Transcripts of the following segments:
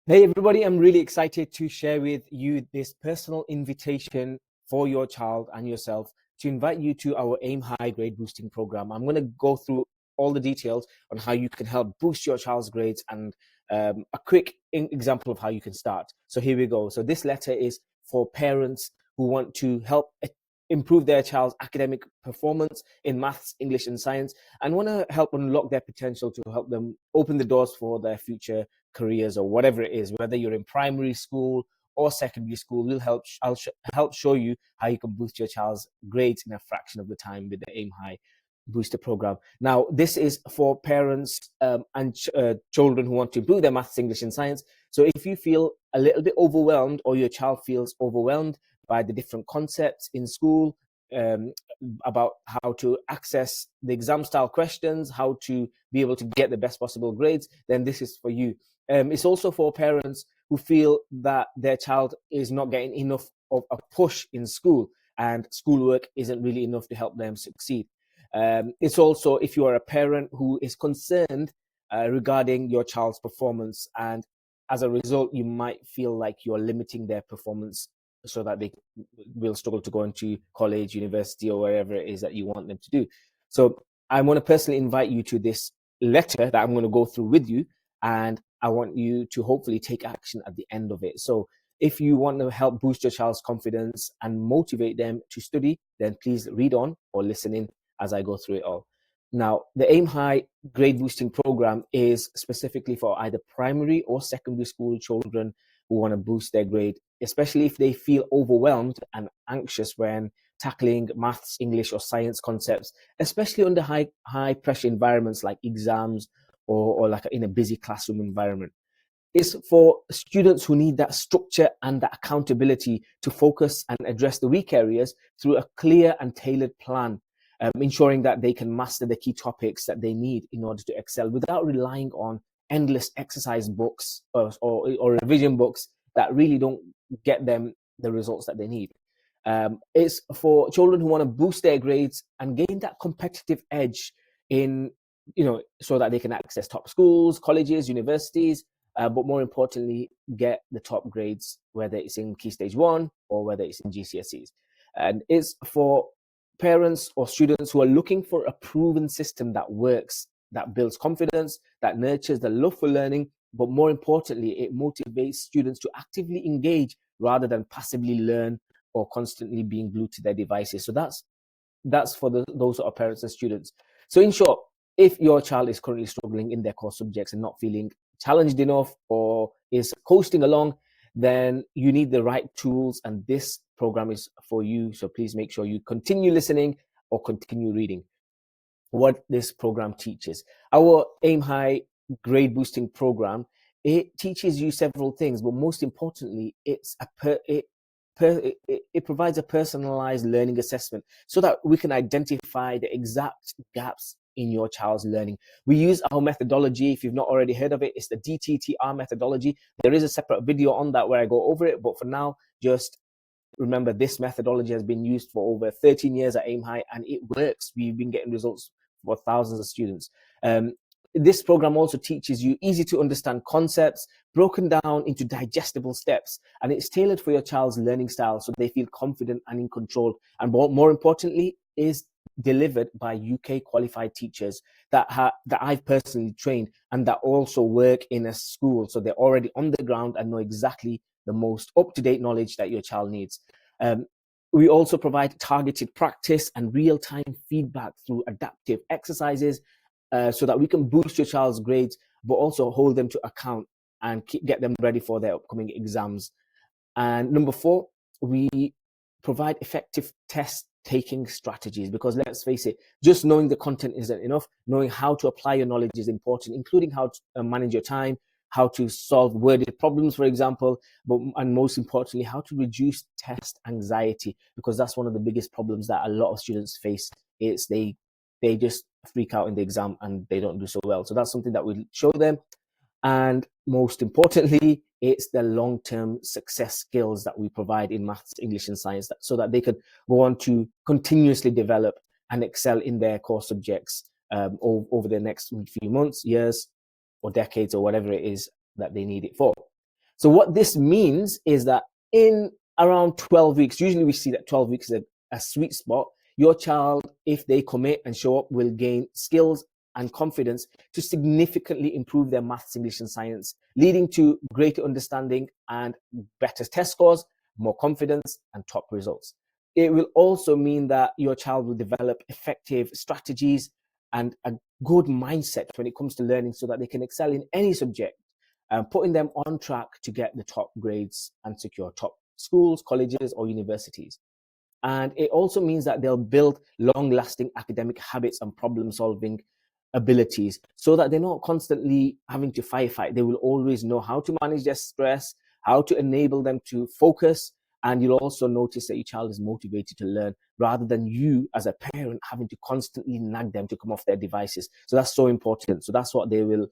Hey everybody, I'm really excited to share with you this personal invitation for your child and yourself to invite you to our AIM High grade boosting program. I'm going to go through all the details on how you can help boost your child's grades and a quick example of how you can start. So here we go. So this letter is for parents who want to help improve their child's academic performance in maths, English, and science, and want to help unlock their potential to help them open the doors for their future careers or whatever it is. Whether you're in primary school or secondary school, I'll help show you how you can boost your child's grades in a fraction of the time with the AIM High Booster program. Now, this is for parents and children who want to improve their maths, English, and science. So if you feel a little bit overwhelmed, or your child feels overwhelmed by the different concepts in school, um, about how to access the exam style questions, how to be able to get the best possible grades, then this is for you. It's also for parents who feel that their child is not getting enough of a push in school and schoolwork isn't really enough to help them succeed. It's also if you are a parent who is concerned regarding your child's performance, and as a result, you might feel like you're limiting their performance so that they will struggle to go into college, university, or wherever it is that you want them to do. So I want to personally invite you to this letter that I'm going to go through with you, and I want you to hopefully take action at the end of it. So if you want to help boost your child's confidence and motivate them to study, then please read on or listen in as I go through it all. Now, the AIM High grade boosting program is specifically for either primary or secondary school children who want to boost their grade, especially if they feel overwhelmed and anxious when tackling maths, English, or science concepts, especially under high pressure environments like exams or like in a busy classroom environment. It's for students who need that structure and that accountability to focus and address the weak areas through a clear and tailored plan, ensuring that they can master the key topics that they need in order to excel without relying on endless exercise books or revision books that really don't get them the results that they need. It's for children who want to boost their grades and gain that competitive edge in, so that they can access top schools, colleges, universities, but more importantly, get the top grades, whether it's in Key Stage 1 or whether it's in GCSEs. And it's for parents or students who are looking for a proven system that works, that builds confidence, that nurtures the love for learning, but more importantly, it motivates students to actively engage rather than passively learn or constantly being glued to their devices. So that's for those sort of parents and students. So in short, if your child is currently struggling in their core subjects and not feeling challenged enough or is coasting along, then you need the right tools, and this program is for you. So please make sure you continue listening or continue reading what this program teaches. Our AIM High grade boosting program, it teaches you several things, but most importantly, it provides a personalized learning assessment so that we can identify the exact gaps in your child's learning. We use our methodology. If you've not already heard of it, it's the DTTR methodology. There is a separate video on that where I go over it, but for now, just remember this methodology has been used for over 13 years at AIM High, and it works. We've been getting results for thousands of students. This program also teaches you easy to understand concepts broken down into digestible steps, and it's tailored for your child's learning style so they feel confident and in control. And more importantly, is delivered by UK qualified teachers that I've personally trained and that also work in a school. So they're already on the ground and know exactly the most up-to-date knowledge that your child needs. We also provide targeted practice and real-time feedback through adaptive exercises so that we can boost your child's grades, but also hold them to account and get them ready for their upcoming exams. And number 4, we provide effective test taking strategies, because let's face it, just knowing the content isn't enough. Knowing how to apply your knowledge is important, including how to manage your time, how to solve worded problems, for example, and most importantly, how to reduce test anxiety, because that's one of the biggest problems that a lot of students face. Is they just freak out in the exam and they don't do so well. So that's something that we show them. And most importantly, it's the long-term success skills that we provide in maths, English, and science, so that they could go on to continuously develop and excel in their core subjects over the next few months, years, or decades, or whatever it is that they need it for. So what this means is that in around 12 weeks, usually we see that 12 weeks is a sweet spot. Your child, if they commit and show up, will gain skills and confidence to significantly improve their maths, English, and science, leading to greater understanding and better test scores, more confidence, and top results. It will also mean that your child will develop effective strategies and a good mindset when it comes to learning so that they can excel in any subject, putting them on track to get the top grades and secure top schools, colleges, or universities. And it also means that they'll build long-lasting academic habits and problem-solving abilities so that they're not constantly having to firefight. They will always know how to manage their stress, how to enable them to focus, and you'll also notice that your child is motivated to learn rather than you as a parent having to constantly nag them to come off their devices. So that's so important. So that's what they will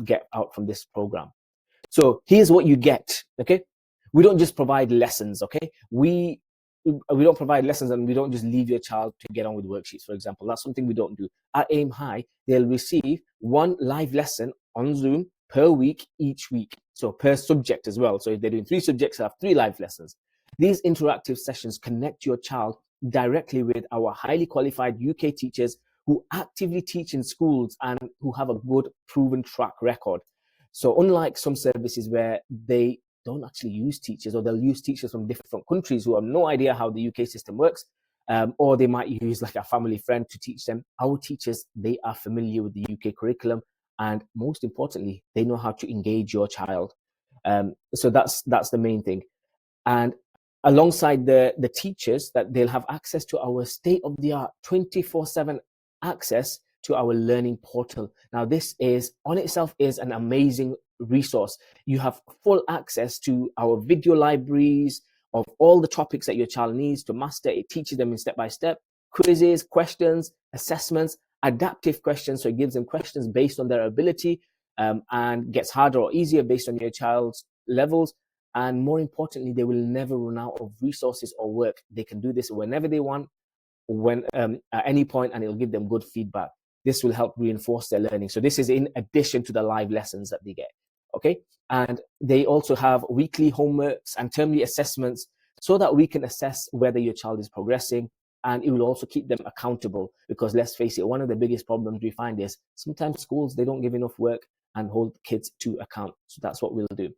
get out from this program. So here's what you get, okay? We don't just provide lessons, okay? We don't provide lessons and we don't just leave your child to get on with worksheets, for example. That's something we don't do. At Aim High, they'll receive one live lesson on Zoom per week, each week. So per subject as well. So if they're doing 3 subjects, they'll have 3 live lessons. These interactive sessions connect your child directly with our highly qualified UK teachers who actively teach in schools and who have a good proven track record. So unlike some services where they don't actually use teachers, or they'll use teachers from different countries who have no idea how the UK system works, or they might use like a family friend to teach them. Our teachers, they are familiar with the UK curriculum, and most importantly, they know how to engage your child. So that's the main thing. And alongside the teachers, that they'll have access to our state-of-the-art 24/7 access to our learning portal. Now, this is on itself is an amazing resource. You have full access to our video libraries of all the topics that your child needs to master. It teaches them in step-by-step, quizzes, questions, assessments, adaptive questions. So it gives them questions based on their ability, and gets harder or easier based on your child's levels. And more importantly, they will never run out of resources or work. They can do this whenever they want, when at any point, and it'll give them good feedback. This will help reinforce their learning. So this is in addition to the live lessons that they get. Okay. And they also have weekly homeworks and termly assessments so that we can assess whether your child is progressing. And it will also keep them accountable, because let's face it, one of the biggest problems we find is sometimes schools, they don't give enough work and hold kids to account. So that's what we'll do.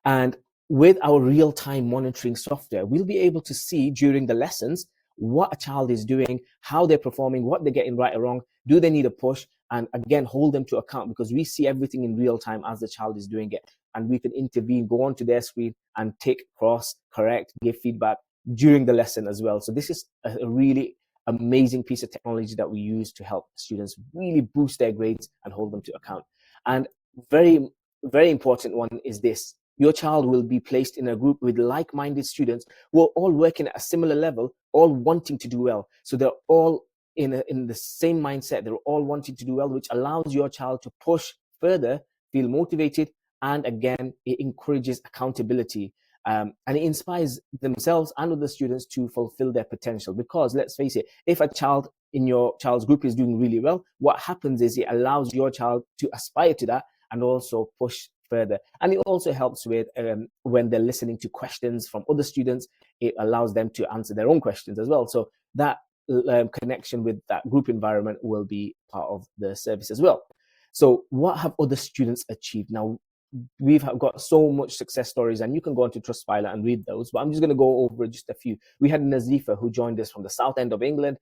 And with our real-time monitoring software, we'll be able to see during the lessons what a child is doing, how they're performing, what they're getting right or wrong, do they need a push, and again, hold them to account, because we see everything in real time as the child is doing it. And we can intervene, go onto their screen and tick, cross, correct, give feedback during the lesson as well. So this is a really amazing piece of technology that we use to help students really boost their grades and hold them to account. And very, very important one is this. Your child will be placed in a group with like-minded students who are all working at a similar level, all wanting to do well. So they're all in the same mindset. They're all wanting to do well, which allows your child to push further, feel motivated, and again, it encourages accountability. And it inspires themselves and other students to fulfill their potential. Because let's face it, if a child in your child's group is doing really well, what happens is it allows your child to aspire to that and also push further. And it also helps with when they're listening to questions from other students, it allows them to answer their own questions as well. So that connection with that group environment will be part of the service as well. So what have other students achieved? Now, we've got so much success stories, and you can go onto Trustpilot and read those, but I'm just going to go over just a few. We had Nazifa, who joined us from the south end of England.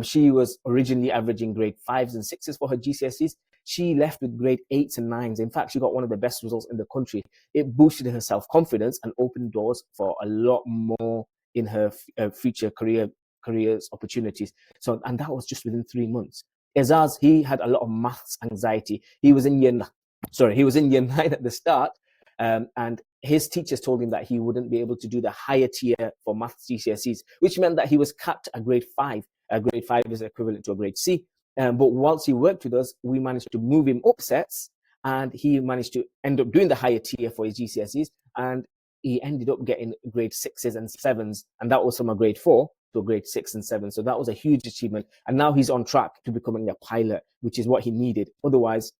She was originally averaging grade 5s and 6s for her GCSEs. She left with grade 8s and 9s. In fact, she got one of the best results in the country. It boosted her self-confidence and opened doors for a lot more in her future careers opportunities. So, and that was just within 3 months. Ezaz, he had a lot of maths anxiety. He was in year 9 at the start, and his teachers told him that he wouldn't be able to do the higher tier for maths GCSEs, which meant that he was capped at grade 5. Grade 5 is equivalent to a grade C. But once he worked with us, we managed to move him up sets, and he managed to end up doing the higher tier for his GCSEs, and he ended up getting grade 6s and 7s, and that was from a grade 4 to a grade 6 and 7. So that was a huge achievement, and now he's on track to becoming a pilot, which is what he needed. Otherwise,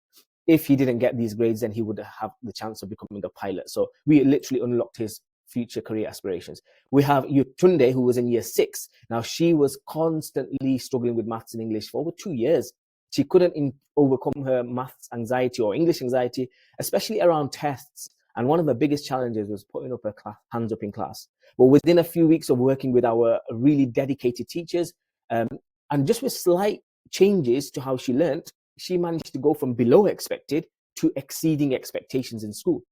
if he didn't get these grades, then he would have the chance of becoming a pilot. So we literally unlocked his future career aspirations. We have Tunde, who was in year 6. Now, she was constantly struggling with maths and English for over 2 years. She couldn't overcome her maths anxiety or English anxiety, especially around tests. And one of the biggest challenges was putting up her hands up in class. But within a few weeks of working with our really dedicated teachers, and just with slight changes to how she learned, she managed to go from below expected to exceeding expectations in school.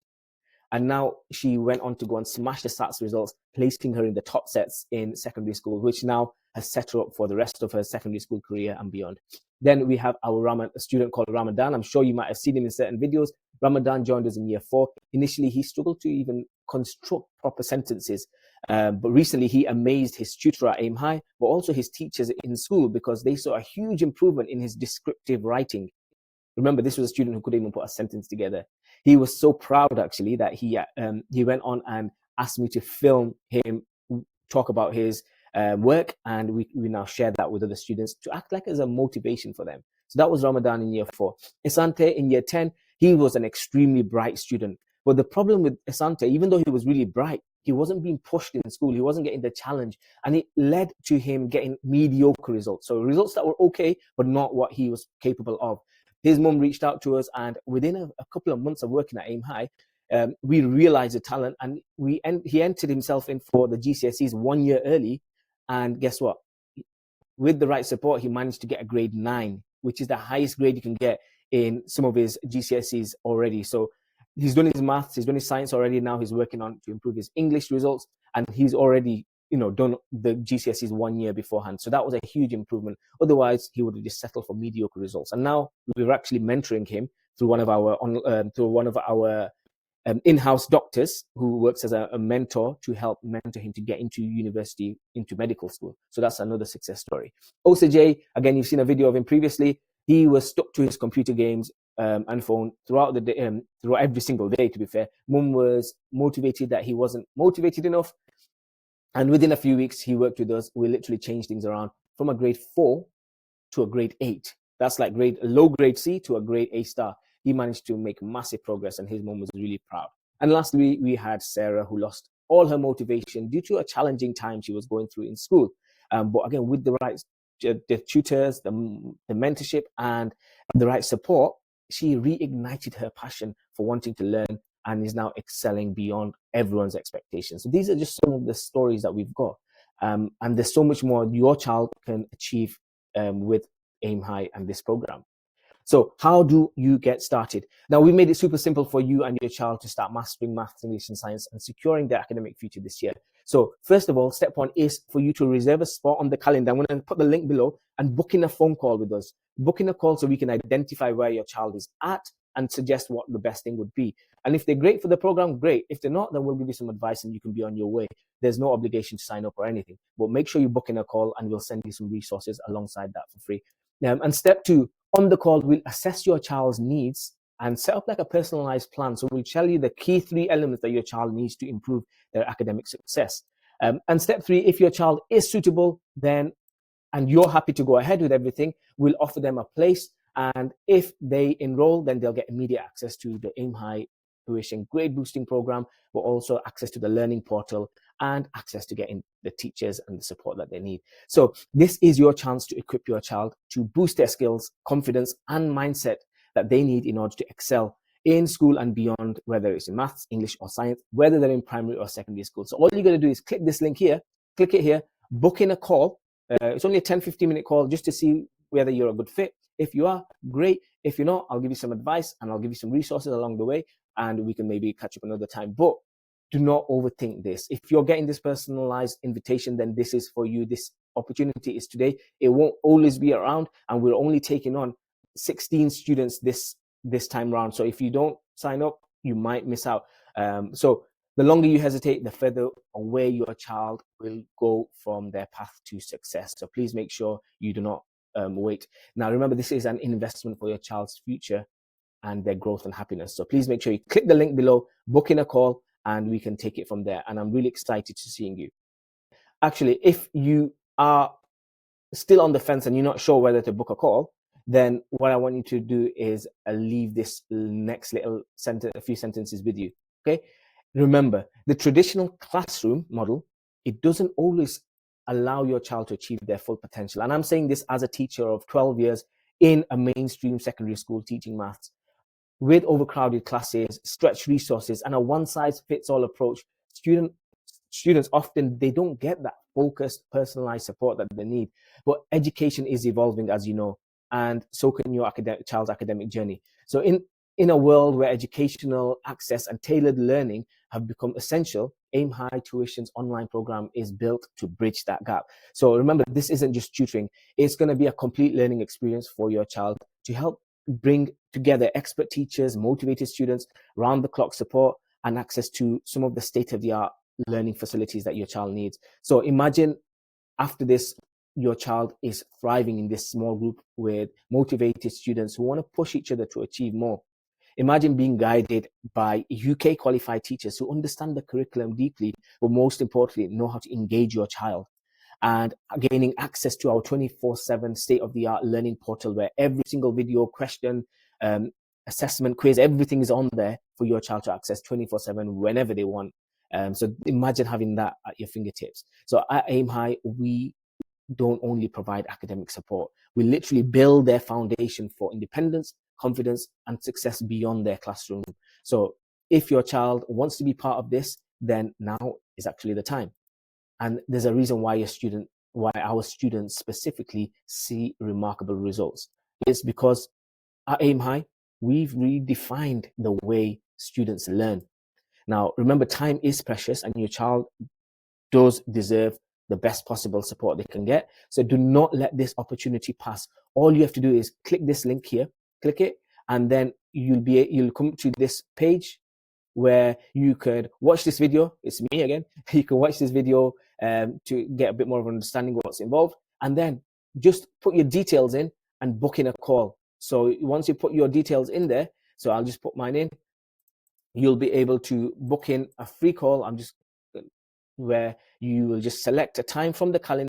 And now she went on to go and smash the SATs results, placing her in the top sets in secondary school, which now has set her up for the rest of her secondary school career and beyond. Then we have a student called Ramadan. I'm sure you might have seen him in certain videos. Ramadan joined us in year 4. Initially, he struggled to even construct proper sentences. But recently, he amazed his tutor at Aim High, but also his teachers in school, because they saw a huge improvement in his descriptive writing. Remember, this was a student who couldn't even put a sentence together. He was so proud, actually, that he went on and asked me to film him talk about his work, and we now share that with other students to act like as a motivation for them. So that was Ramadan in year 4. Asante in year 10, he was an extremely bright student. But the problem with Asante, even though he was really bright, he wasn't being pushed in school. He wasn't getting the challenge. And it led to him getting mediocre results. So results that were okay, but not what he was capable of. His mum reached out to us, and within a couple of months of working at Aim High, we realized the talent, and he entered himself in for the GCSEs 1 year early. And guess what? With the right support, he managed to get a grade 9, which is the highest grade you can get in some of his GCSEs already. So he's done his maths, he's done his science already. Now he's working on to improve his English results, and he's already done the GCSEs 1 year beforehand. So that was a huge improvement. Otherwise, he would have just settled for mediocre results. And now we're actually mentoring him through one of our in-house doctors who works as a mentor to help mentor him to get into university, into medical school. So that's another success story. Osaj, again, you've seen a video of him previously. He was stuck to his computer games and phone throughout the day, throughout every single day, to be fair. Mum was motivated that he wasn't motivated enough. And within a few weeks, he worked with us. We literally changed things around from a grade 4 to a grade 8. That's like low grade C to a grade A star. He managed to make massive progress, and his mom was really proud. And lastly, we had Sarah, who lost all her motivation due to a challenging time she was going through in school. But again, with the right tutors, the mentorship, and the right support, she reignited her passion for wanting to learn and is now excelling beyond everyone's expectations. So these are just some of the stories that we've got. And there's so much more your child can achieve with Aim High and this program. So how do you get started? Now, we made it super simple for you and your child to start mastering maths, English, and science and securing their academic future this year. So first of all, step 1 is for you to reserve a spot on the calendar. I'm going to put the link below, and book in a phone call with us. Book in a call so we can identify where your child is at and suggest what the best thing would be. And if they're great for the program, great. If they're not, then we'll give you some advice and you can be on your way. There's no obligation to sign up or anything, but make sure you book in a call and we'll send you some resources alongside that for free. And step 2, on the call, we'll assess your child's needs and set up like a personalized plan. So we'll tell you the key 3 elements that your child needs to improve their academic success. And step 3, if your child is suitable, then, and you're happy to go ahead with everything, we'll offer them a place. And if they enroll, then they'll get immediate access to the Aim High tuition grade boosting program, but also access to the learning portal and access to getting the teachers and the support that they need. So this is your chance to equip your child to boost their skills, confidence, and mindset that they need in order to excel in school and beyond, whether it's in maths, English, or science, whether they're in primary or secondary school. So all you're going to do is click this link here, click it here, book in a call. It's only a 10-15 minute call just to see whether you're a good fit. If you are, great. If you're not, I'll give you some advice and I'll give you some resources along the way, and we can maybe catch up another time. But do not overthink this. If you're getting this personalized invitation, then this is for you. This opportunity is today. It won't always be around, and we're only taking on 16 students this time around. So if you don't sign up, you might miss out. So the longer you hesitate, the further away your child will go from their path to success. So please make sure you do not wait. Now, remember, this is an investment for your child's future and their growth and happiness. So please make sure you click the link below, book in a call, and we can take it from there. And I'm really excited to seeing you. Actually, if you are still on the fence and you're not sure whether to book a call, then what I want you to do is leave this next little sentence, a few sentences with you. Okay. Remember, the traditional classroom model, it doesn't always allow your child to achieve their full potential. And I'm saying this as a teacher of 12 years in a mainstream secondary school teaching maths. With overcrowded classes, stretched resources, and a one-size-fits-all approach, students often, they don't get that focused, personalized support that they need. But education is evolving, as you know, and so can your child's academic journey. So in a world where educational access and tailored learning have become essential, Aim High Tuition's online program is built to bridge that gap. So remember, this isn't just tutoring. It's going to be a complete learning experience for your child to help bring together expert teachers, motivated students, round-the-clock support, and access to some of the state-of-the-art learning facilities that your child needs. So imagine after this, your child is thriving in this small group with motivated students who want to push each other to achieve more. Imagine being guided by UK qualified teachers who understand the curriculum deeply, but most importantly, know how to engage your child, and gaining access to our 24/7 state-of-the-art learning portal where every single video, question, assessment, quiz, everything is on there for your child to access 24/7 whenever they want. So imagine having that at your fingertips. So at Aim High, we don't only provide academic support. We literally build their foundation for independence, confidence, and success beyond their classroom. So if your child wants to be part of this, then now is actually the time. And there's a reason why our students specifically see remarkable results. It's because at Aim High, we've redefined the way students learn. Now, remember, time is precious and your child does deserve the best possible support they can get. So do not let this opportunity pass. All you have to do is click this link here, click it, and then you'll come to this page where you could watch this video. It's me again. You can watch this video to get a bit more of an understanding of what's involved, and then just put your details in and book in a call. So once you put your details in there, so I'll just put mine in, you'll be able to book in a free call. Where you will just select a time from the calendar